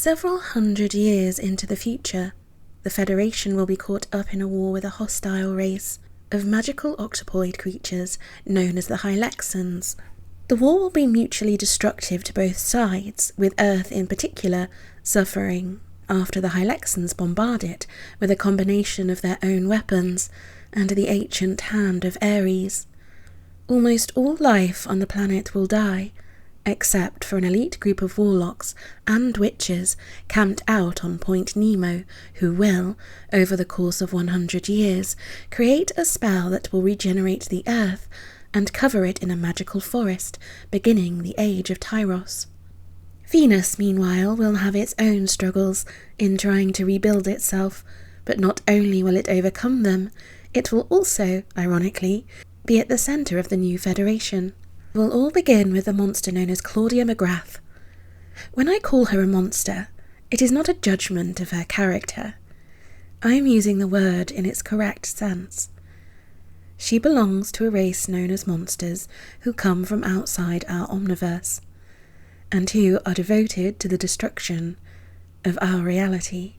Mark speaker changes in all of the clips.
Speaker 1: Several hundred years into the future, the Federation will be caught up in a war with a hostile race of magical octopoid creatures known as the Hylaxans. The war will be mutually destructive to both sides, with Earth in particular suffering after the Hylaxans bombard it with a combination of their own weapons and the ancient hand of Ares. Almost all life on the planet will die, except for an elite group of warlocks and witches camped out on Point Nemo, who will, over the course of 100 years, create a spell that will regenerate the Earth and cover it in a magical forest, beginning the Age of Tyros. Venus, meanwhile, will have its own struggles in trying to rebuild itself, but not only will it overcome them, it will also, ironically, be at the centre of the new Federation. We'll all begin with the monster known as Claudia McGrath. When I call her a monster, it is not a judgment of her character. I am using the word in its correct sense. She belongs to a race known as monsters who come from outside our omniverse, and who are devoted to the destruction of our reality.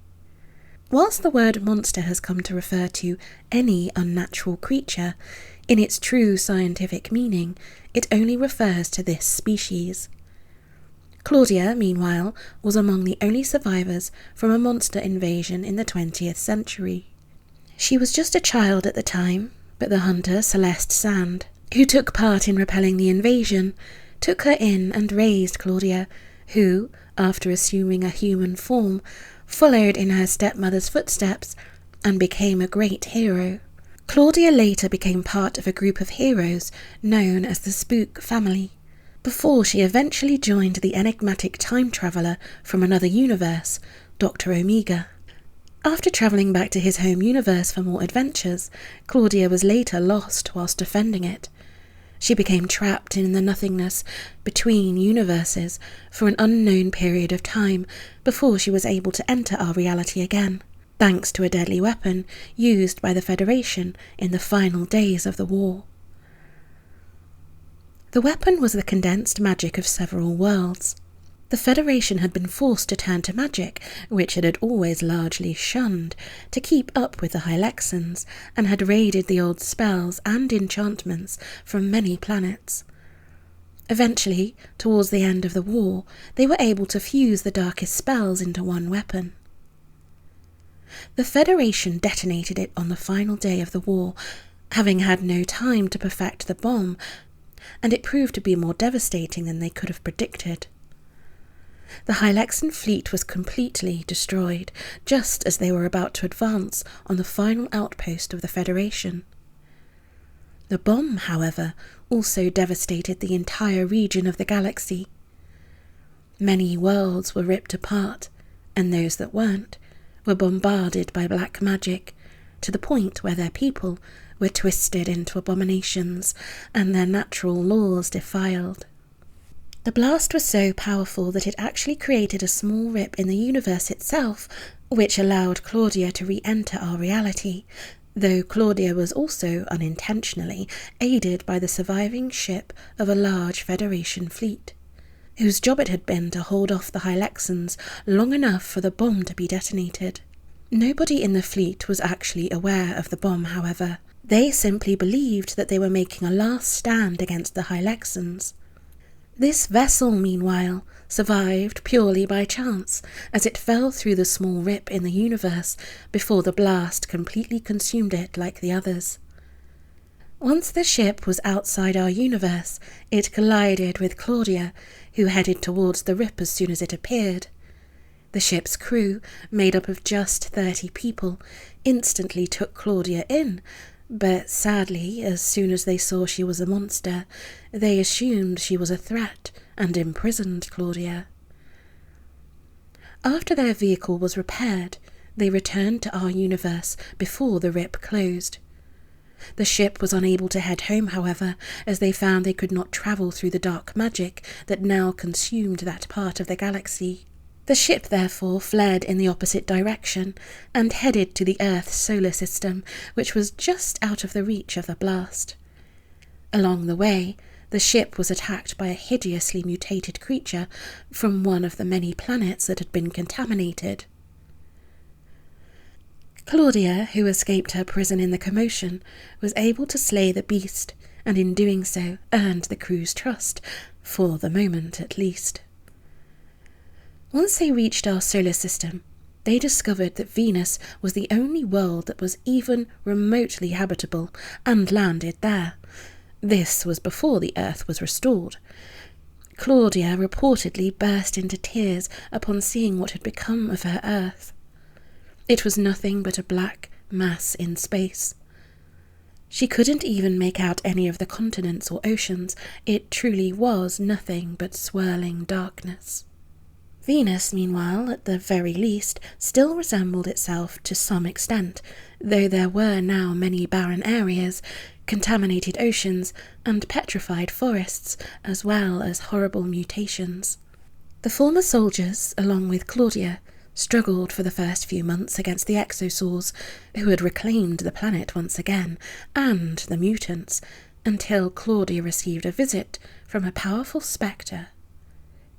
Speaker 1: Whilst the word monster has come to refer to any unnatural creature, in its true scientific meaning, it only refers to this species. Claudia, meanwhile, was among the only survivors from a monster invasion in the 20th century. She was just a child at the time, but the hunter Celeste Sand, who took part in repelling the invasion, took her in and raised Claudia, who, after assuming a human form, followed in her stepmother's footsteps and became a great hero. Claudia later became part of a group of heroes known as the Spook family, before she eventually joined the enigmatic time traveller from another universe, Dr. Omega. After travelling back to his home universe for more adventures, Claudia was later lost whilst defending it. She became trapped in the nothingness between universes for an unknown period of time before she was able to enter our reality again, thanks to a deadly weapon used by the Federation in the final days of the war. The weapon was the condensed magic of several worlds. The Federation had been forced to turn to magic, which it had always largely shunned, to keep up with the Hylaxans, and had raided the old spells and enchantments from many planets. Eventually, towards the end of the war, they were able to fuse the darkest spells into one weapon. The Federation detonated it on the final day of the war, having had no time to perfect the bomb, and it proved to be more devastating than they could have predicted. The Hylaxan fleet was completely destroyed, just as they were about to advance on the final outpost of the Federation. The bomb, however, also devastated the entire region of the galaxy. Many worlds were ripped apart, and those that weren't were bombarded by black magic, to the point where their people were twisted into abominations and their natural laws defiled. The blast was so powerful that it actually created a small rip in the universe itself, which allowed Claudia to re-enter our reality, though Claudia was also unintentionally aided by the surviving ship of a large Federation fleet, whose job it had been to hold off the Hylaxans long enough for the bomb to be detonated. Nobody in the fleet was actually aware of the bomb, however. They simply believed that they were making a last stand against the Hylaxans. This vessel, meanwhile, survived purely by chance, as it fell through the small rip in the universe before the blast completely consumed it like the others. Once the ship was outside our universe, it collided with Claudia, who headed towards the rip as soon as it appeared. The ship's crew, made up of just 30 people, instantly took Claudia in, but sadly, as soon as they saw she was a monster, they assumed she was a threat and imprisoned Claudia. After their vehicle was repaired, they returned to our universe before the rip closed. The ship was unable to head home, however, as they found they could not travel through the dark magic that now consumed that part of the galaxy. The ship therefore fled in the opposite direction and headed to the Earth's solar system, which was just out of the reach of the blast. Along the way, The ship was attacked by a hideously mutated creature from one of the many planets that had been contaminated. Claudia, who escaped her prison in the commotion, was able to slay the beast, and in doing so earned the crew's trust, for the moment at least. Once they reached our solar system, they discovered that Venus was the only world that was even remotely habitable, and landed there. This was before the Earth was restored. Claudia reportedly burst into tears upon seeing what had become of her Earth. It was nothing but a black mass in space. She couldn't even make out any of the continents or oceans. It truly was nothing but swirling darkness. Venus, meanwhile, at the very least, still resembled itself to some extent, though there were now many barren areas, contaminated oceans, and petrified forests, as well as horrible mutations. The former soldiers, along with Claudia, struggled for the first few months against the exosaurs, who had reclaimed the planet once again, and the mutants, until Claudia received a visit from a powerful spectre,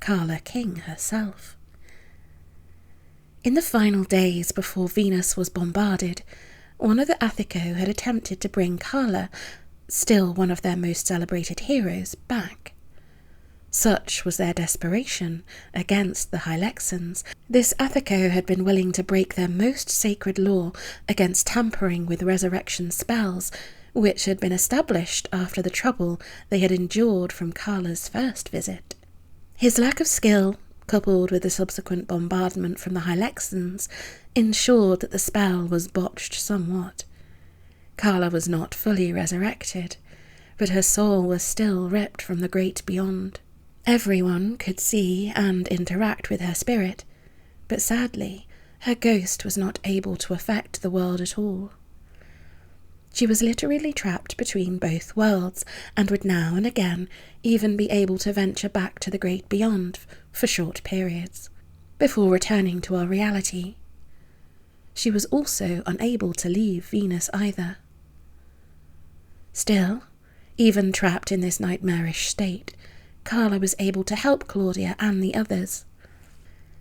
Speaker 1: Carla King herself. In the final days before Venus was bombarded, one of the Athico had attempted to bring Carla, still one of their most celebrated heroes, back. Such was their desperation against the Hylexans. This Athico had been willing to break their most sacred law against tampering with resurrection spells, which had been established after the trouble they had endured from Carla's first visit. His lack of skill, coupled with the subsequent bombardment from the Hylexans, ensured that the spell was botched somewhat. Carla was not fully resurrected, but her soul was still ripped from the great beyond. Everyone could see and interact with her spirit, but sadly, her ghost was not able to affect the world at all. She was literally trapped between both worlds, and would now and again even be able to venture back to the great beyond for short periods, before returning to our reality. She was also unable to leave Venus either. Still, even trapped in this nightmarish state, Carla was able to help Claudia and the others.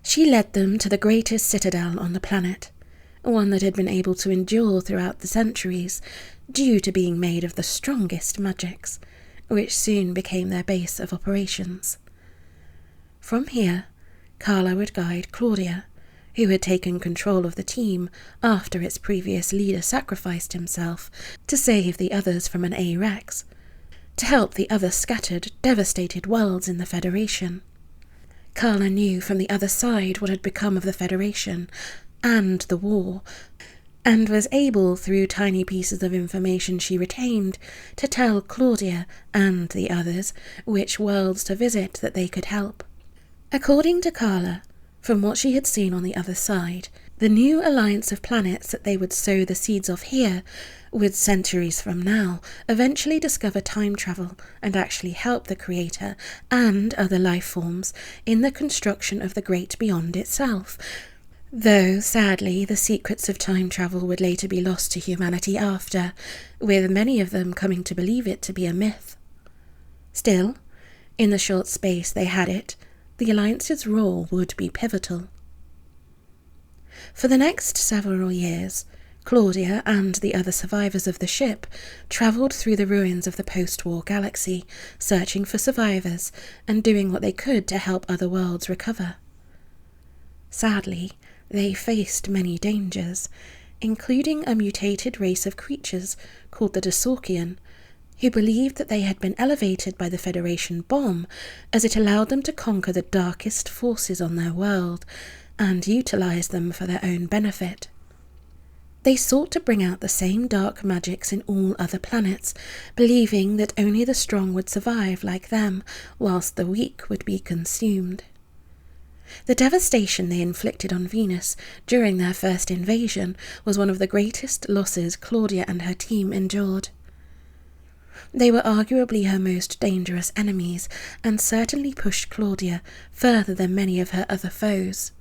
Speaker 1: She led them to the greatest citadel on the planet, one that had been able to endure throughout the centuries, due to being made of the strongest magics, which soon became their base of operations. From here, Carla would guide Claudia, who had taken control of the team after its previous leader sacrificed himself to save the others from an A-Rex, to help the other scattered, devastated worlds in the Federation. Carla knew from the other side what had become of the Federation and the war, and was able, through tiny pieces of information she retained, to tell Claudia and the others which worlds to visit that they could help. According to Carla, from what she had seen on the other side, the new alliance of planets that they would sow the seeds of here would, centuries from now, eventually discover time travel and actually help the Creator and other life forms in the construction of the Great Beyond itself, though, sadly, the secrets of time travel would later be lost to humanity after, with many of them coming to believe it to be a myth. Still, in the short space they had it, the Alliance's role would be pivotal. For the next several years, Claudia and the other survivors of the ship travelled through the ruins of the post-war galaxy, searching for survivors and doing what they could to help other worlds recover. Sadly, they faced many dangers, including a mutated race of creatures called the Desorkian, who believed that they had been elevated by the Federation bomb as it allowed them to conquer the darkest forces on their world and utilize them for their own benefit. They sought to bring out the same dark magics in all other planets, believing that only the strong would survive like them, whilst the weak would be consumed. The devastation they inflicted on Venus during their first invasion was one of the greatest losses Claudia and her team endured. They were arguably her most dangerous enemies, and certainly pushed Claudia further than many of her other foes.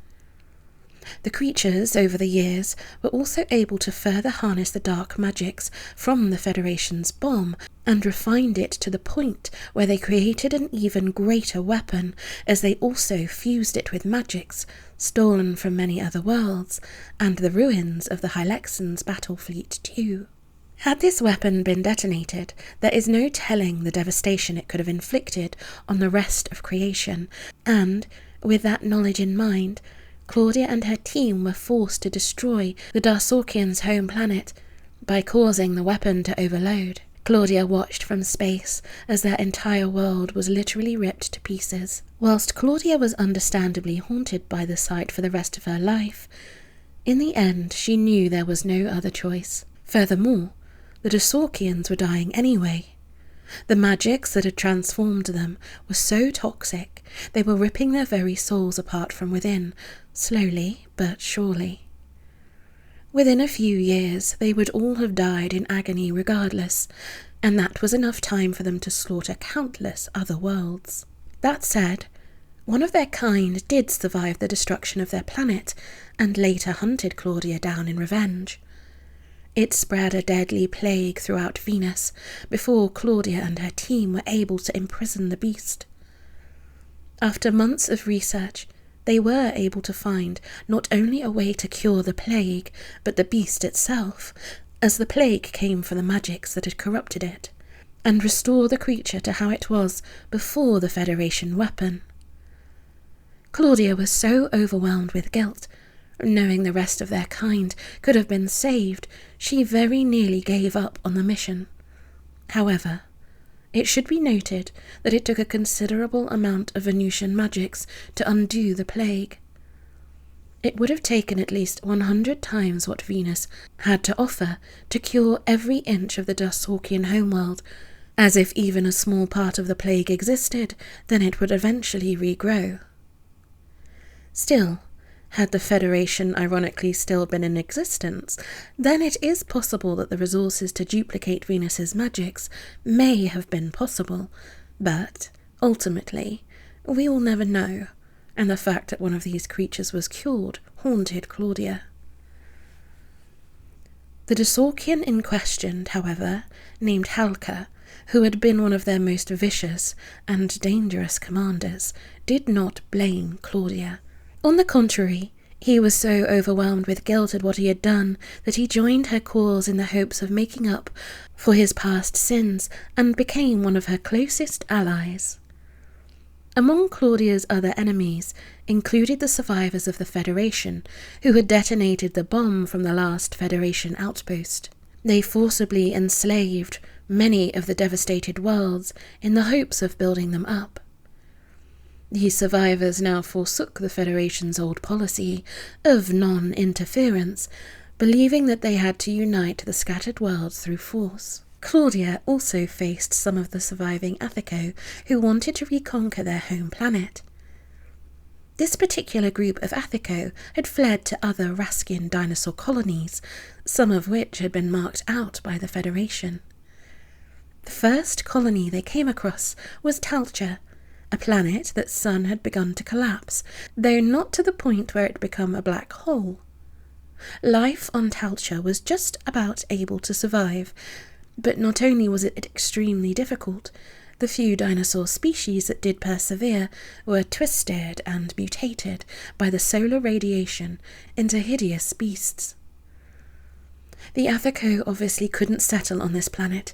Speaker 1: The creatures, over the years, were also able to further harness the dark magics from the Federation's bomb and refined it to the point where they created an even greater weapon, as they also fused it with magics stolen from many other worlds and the ruins of the Hylexans' battle fleet too. Had this weapon been detonated, there is no telling the devastation it could have inflicted on the rest of creation, and, with that knowledge in mind, Claudia and her team were forced to destroy the Darsorkians' home planet by causing the weapon to overload. Claudia watched from space as their entire world was literally ripped to pieces. Whilst Claudia was understandably haunted by the sight for the rest of her life, in the end she knew there was no other choice. Furthermore, the Darsorkians were dying anyway. The magics that had transformed them were so toxic, they were ripping their very souls apart from within, slowly but surely. Within a few years, they would all have died in agony regardless, and that was enough time for them to slaughter countless other worlds. That said, one of their kind did survive the destruction of their planet, and later hunted Claudia down in revenge. It spread a deadly plague throughout Venus before Claudia and her team were able to imprison the beast. After months of research, they were able to find not only a way to cure the plague, but the beast itself, as the plague came from the magics that had corrupted it, and restore the creature to how it was before the Federation weapon. Claudia was so overwhelmed with guilt, knowing the rest of their kind could have been saved, she very nearly gave up on the mission. However, it should be noted that it took a considerable amount of Venusian magics to undo the plague. It would have taken at least 100 times what Venus had to offer to cure every inch of the Darsorkian homeworld, as if even a small part of the plague existed, then it would eventually regrow. Still, had the Federation ironically still been in existence, then it is possible that the resources to duplicate Venus's magics may have been possible, but, ultimately, we will never know, and the fact that one of these creatures was cured haunted Claudia. The Darsorkian in question, however, named Halka, who had been one of their most vicious and dangerous commanders, did not blame Claudia. On the contrary, he was so overwhelmed with guilt at what he had done that he joined her cause in the hopes of making up for his past sins and became one of her closest allies. Among Claudia's other enemies included the survivors of the Federation, who had detonated the bomb from the last Federation outpost. They forcibly enslaved many of the devastated worlds in the hopes of building them up. These survivors now forsook the Federation's old policy of non-interference, believing that they had to unite the scattered worlds through force. Claudia also faced some of the surviving Athico who wanted to reconquer their home planet. This particular group of Athico had fled to other Raskian dinosaur colonies, some of which had been marked out by the Federation. The first colony they came across was Talcha, a planet that sun had begun to collapse, though not to the point where it became a black hole. Life on Talcha was just about able to survive, but not only was it extremely difficult, the few dinosaur species that did persevere were twisted and mutated by the solar radiation into hideous beasts. The Athico obviously couldn't settle on this planet,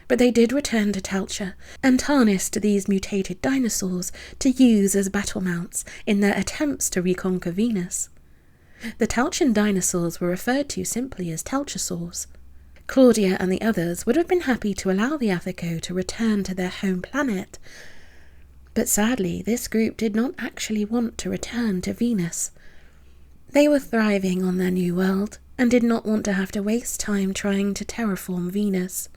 Speaker 1: but they did return to Talcha and harnessed these mutated dinosaurs to use as battle mounts in their attempts to reconquer Venus. The Talchan dinosaurs were referred to simply as Talchosaurs. Claudia and the others would have been happy to allow the Athico to return to their home planet, but sadly this group did not actually want to return to Venus. They were thriving on their new world and did not want to have to waste time trying to terraform Venus.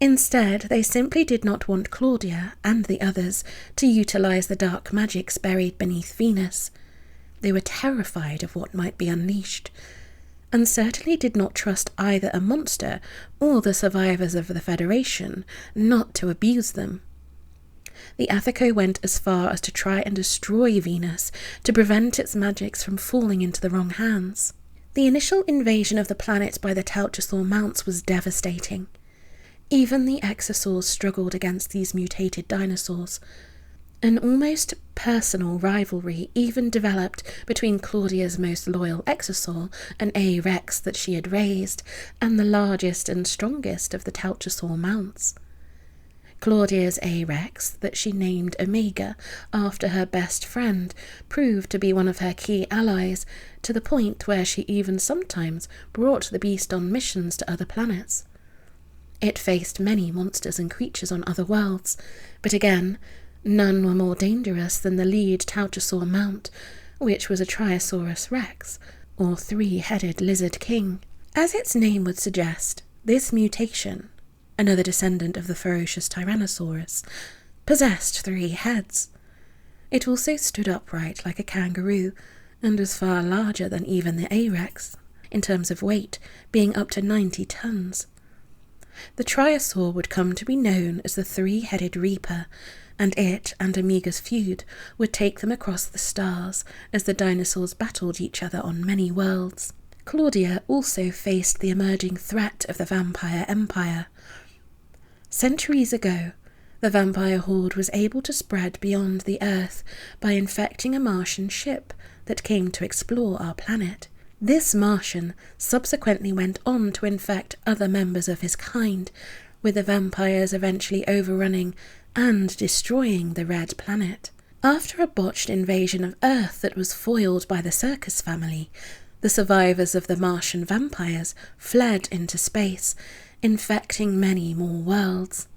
Speaker 1: Instead, they simply did not want Claudia and the others to utilize the dark magics buried beneath Venus. They were terrified of what might be unleashed, and certainly did not trust either a monster or the survivors of the Federation not to abuse them. The Athico went as far as to try and destroy Venus to prevent its magics from falling into the wrong hands. The initial invasion of the planet by the Telchosaur mounts was devastating. Even the Exosaurs struggled against these mutated dinosaurs. An almost personal rivalry even developed between Claudia's most loyal Exosaur, an A. rex that she had raised, and the largest and strongest of the Telchosaur mounts. Claudia's A. rex, that she named Omega after her best friend, proved to be one of her key allies, to the point where she even sometimes brought the beast on missions to other planets. It faced many monsters and creatures on other worlds, but again, none were more dangerous than the lead Telchosaur mount, which was a Triosaurus rex, or three-headed lizard king. As its name would suggest, this mutation, another descendant of the ferocious Tyrannosaurus, possessed 3 heads. It also stood upright like a kangaroo, and was far larger than even the A-rex, in terms of weight, being up to 90 tons. The Triosaur would come to be known as the 3-headed Reaper, and it and Omega's feud would take them across the stars as the dinosaurs battled each other on many worlds. Claudia also faced the emerging threat of the Vampire Empire. Centuries ago, the vampire horde was able to spread beyond the Earth by infecting a Martian ship that came to explore our planet. This Martian subsequently went on to infect other members of his kind, with the vampires eventually overrunning and destroying the Red Planet. After a botched invasion of Earth that was foiled by the Circus family, the survivors of the Martian vampires fled into space, infecting many more worlds.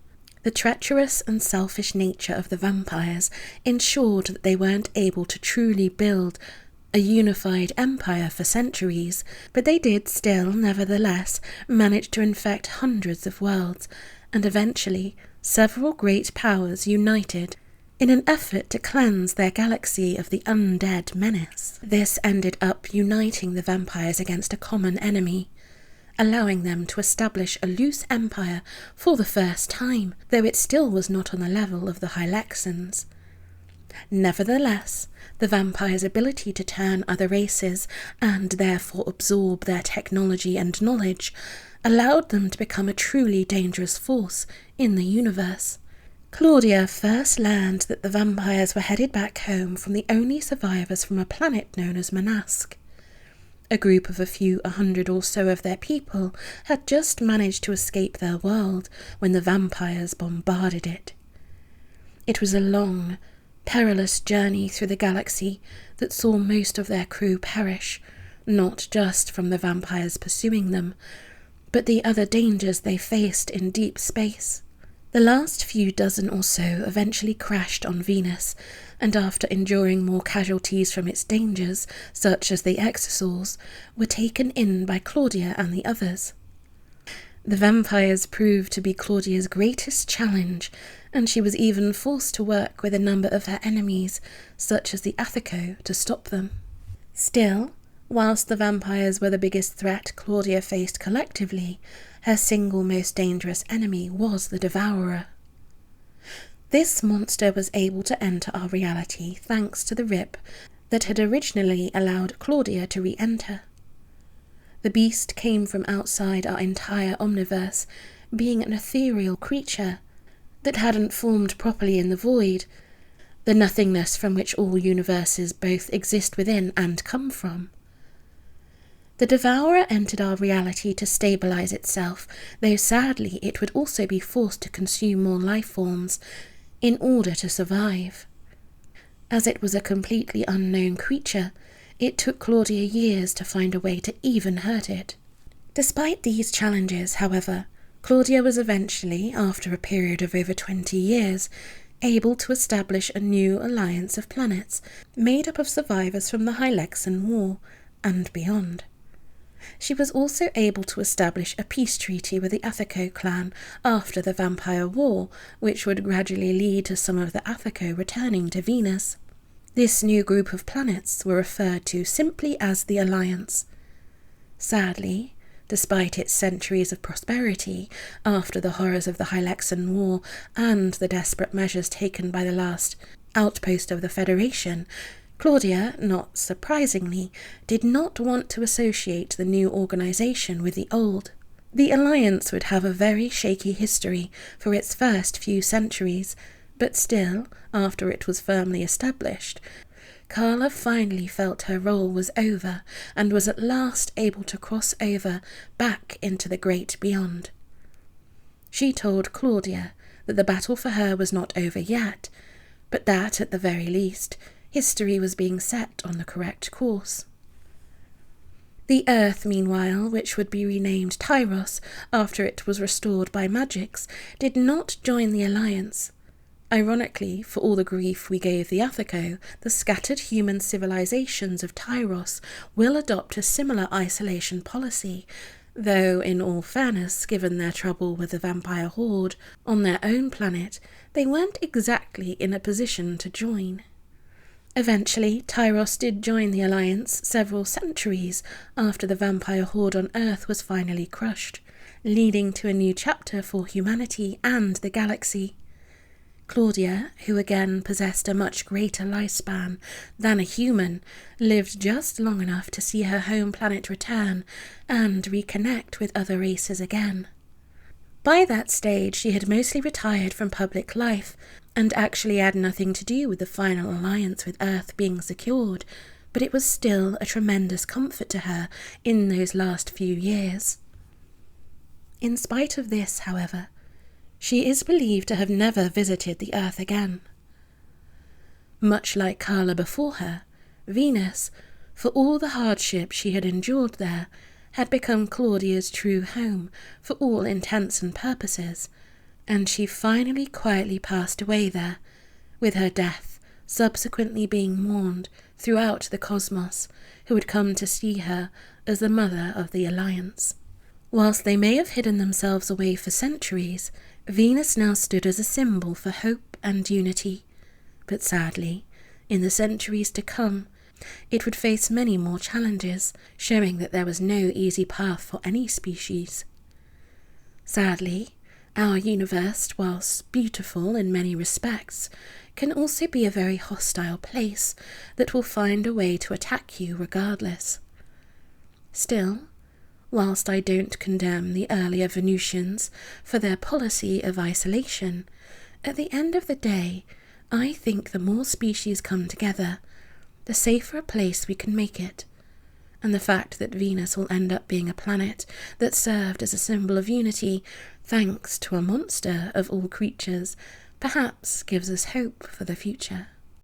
Speaker 1: The treacherous and selfish nature of the vampires ensured that they weren't able to truly build a unified empire for centuries, but they did still, nevertheless, manage to infect hundreds of worlds, and eventually several great powers united in an effort to cleanse their galaxy of the undead menace. This ended up uniting the vampires against a common enemy, allowing them to establish a loose empire for the first time, though it still was not on the level of the Hylexans. Nevertheless, the vampires' ability to turn other races, and therefore absorb their technology and knowledge, allowed them to become a truly dangerous force in the universe. Claudia first learned that the vampires were headed back home from the only survivors from a planet known as Manask. A group of a few 100 or so of their people had just managed to escape their world when the vampires bombarded it. It was a long, perilous journey through the galaxy that saw most of their crew perish, not just from the vampires pursuing them, but the other dangers they faced in deep space. The last few dozen or so eventually crashed on Venus, and after enduring more casualties from its dangers, such as the Exosaurs, were taken in by Claudia and the others. The vampires proved to be Claudia's greatest challenge, and she was even forced to work with a number of her enemies, such as the Athico, to stop them. Still, whilst the vampires were the biggest threat Claudia faced collectively, her single most dangerous enemy was the Devourer. This monster was able to enter our reality thanks to the rip that had originally allowed Claudia to re-enter. The beast came from outside our entire omniverse, being an ethereal creature that hadn't formed properly in the void, the nothingness from which all universes both exist within and come from. The Devourer entered our reality to stabilize itself, though sadly it would also be forced to consume more life forms in order to survive. As it was a completely unknown creature, it took Claudia years to find a way to even hurt it. Despite these challenges, however, Claudia was eventually, after a period of over 20 years, able to establish a new alliance of planets made up of survivors from the Hylexan War and beyond. She was also able to establish a peace treaty with the Athico clan after the Vampire War, which would gradually lead to some of the Athico returning to Venus. This new group of planets were referred to simply as the Alliance. Sadly, Despite its centuries of prosperity, after the horrors of the Hylexan War and the desperate measures taken by the last outpost of the Federation, Claudia, not surprisingly, did not want to associate the new organization with the old. The alliance would have a very shaky history for its first few centuries, but still, after it was firmly established, Carla finally felt her role was over and was at last able to cross over back into the great beyond. She told Claudia that the battle for her was not over yet, but that, at the very least, history was being set on the correct course. The Earth, meanwhile, which would be renamed Tyros after it was restored by magics, did not join the alliance. Ironically, for all the grief we gave the Athico, the scattered human civilizations of Tyros will adopt a similar isolation policy, though, in all fairness, given their trouble with the vampire horde on their own planet, they weren't exactly in a position to join. Eventually, Tyros did join the alliance several centuries after the vampire horde on Earth was finally crushed, leading to a new chapter for humanity and the galaxy. Claudia, who again possessed a much greater lifespan than a human, lived just long enough to see her home planet return and reconnect with other races again. By that stage, she had mostly retired from public life and actually had nothing to do with the final alliance with Earth being secured, but it was still a tremendous comfort to her in those last few years. In spite of this, however, she is believed to have never visited the Earth again. Much like Carla before her, Venus, for all the hardship she had endured there, had become Claudia's true home for all intents and purposes, and she finally quietly passed away there, with her death subsequently being mourned throughout the cosmos, who had come to see her as the mother of the Alliance. Whilst they may have hidden themselves away for centuries, Venus now stood as a symbol for hope and unity, but sadly, in the centuries to come, it would face many more challenges, showing that there was no easy path for any species. Sadly, our universe, whilst beautiful in many respects, can also be a very hostile place that will find a way to attack you regardless. Still, whilst I don't condemn the earlier Venusians for their policy of isolation, at the end of the day, I think the more species come together, the safer a place we can make it, and the fact that Venus will end up being a planet that served as a symbol of unity, thanks to a monster of all creatures, perhaps gives us hope for the future.